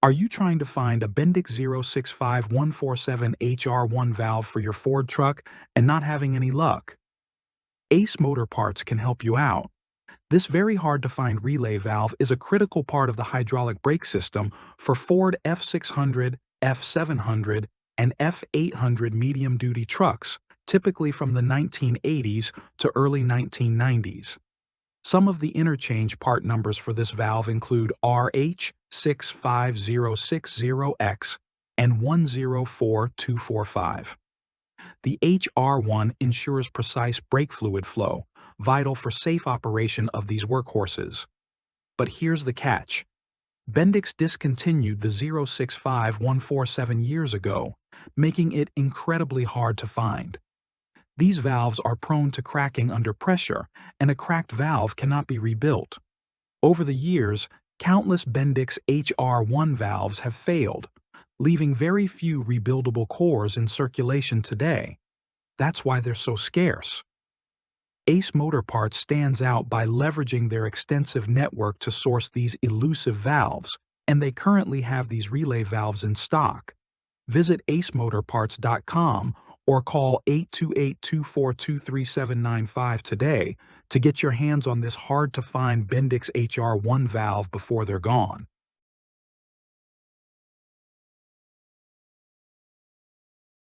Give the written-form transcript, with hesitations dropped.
Are you trying to find a Bendix 065147 HR1 valve for your Ford truck and not having any luck? Ace Motor Parts can help you out. This very hard-to-find relay valve is a critical part of the hydraulic brake system for Ford F600, F700, and F800 medium-duty trucks, typically from the 1980s to early 1990s. Some of the interchange part numbers for this valve include RH65060X and 104245. The HR1 ensures precise brake fluid flow, vital for safe operation of these workhorses. But here's the catch. Bendix discontinued the 065147 years ago, making it incredibly hard to find. These valves are prone to cracking under pressure, and a cracked valve cannot be rebuilt. Over the years, countless Bendix HR1 valves have failed, leaving very few rebuildable cores in circulation today. That's why they're so scarce. Ace Motor Parts stands out by leveraging their extensive network to source these elusive valves, and they currently have these relay valves in stock. Visit acemotorparts.com or call 828-242-3795 today to get your hands on this hard-to-find Bendix HR1 valve before they're gone.